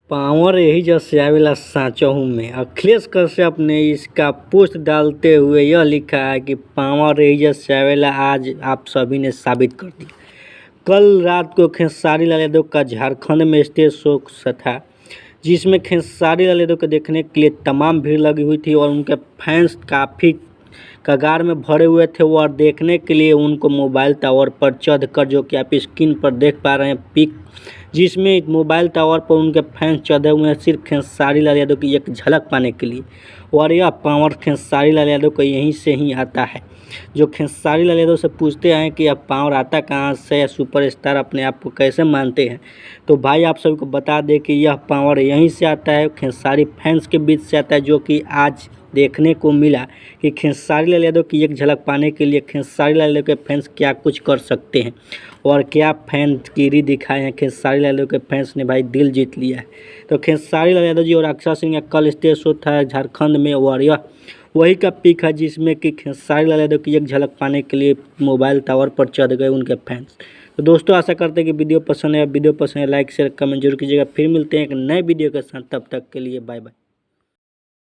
Power यही जैसे आवेला सांचहू में। अखिलेश कश्यप ने इसका पोस्ट डालते हुए यह लिखा है कि पावर यही जैसे आवेला आज आप सभी ने साबित कर दिया। कल रात को खेसारी लाल यादव का झारखंड में स्टेज शो था, जिसमें खेसारी लाल यादव को देखने के लिए तमाम भीड़ लगी हुई थी और उनके फैंस काफ़ी कगार में भरे हुए थे। और देखने के लिए उनको मोबाइल टावर पर चढ़कर, जो कि आप स्क्रीन पर देख पा रहे हैं पिक, जिसमें मोबाइल टावर पर उनके फैंस चढ़े हुए हैं सिर्फ खेसारी लाल यादव की एक झलक पाने के लिए। और यह पावर खेसारी लाल यादव को यहीं से ही आता है। जो खेसारी लाल यादव से पूछते हैं कि यह पावर आता कहाँ से, या सुपरस्टार अपने आप को कैसे मानते हैं, तो भाई आप सभी को बता दें कि यह पावर यहीं से आता है, खेसारी फैंस के बीच से आता है। जो कि आज देखने को मिला कि खेसारी लाल यादव की एक झलक पाने के लिए खेसारी लाल यादव के फैंस क्या कुछ कर सकते हैं और क्या फैंसगिरी दिखाए हैं। खेसारी लाल यादव के फैंस ने भाई दिल जीत लिया है। तो खेसारी लाल यादव जी और अक्षय सिंह का कल स्टेज शो था झारखंड में, और यह वही का पिक है जिसमें कि खेसारी लाल यादव की एक झलक पाने के लिए मोबाइल टावर पर चढ़ गए उनके फैंस। तो दोस्तों आशा करते हैं कि वीडियो पसंद है। वीडियो पसंद है लाइक शेयर कमेंट जरूर कीजिएगा। फिर मिलते हैं एक नए वीडियो के साथ, तब तक के लिए बाय बाय।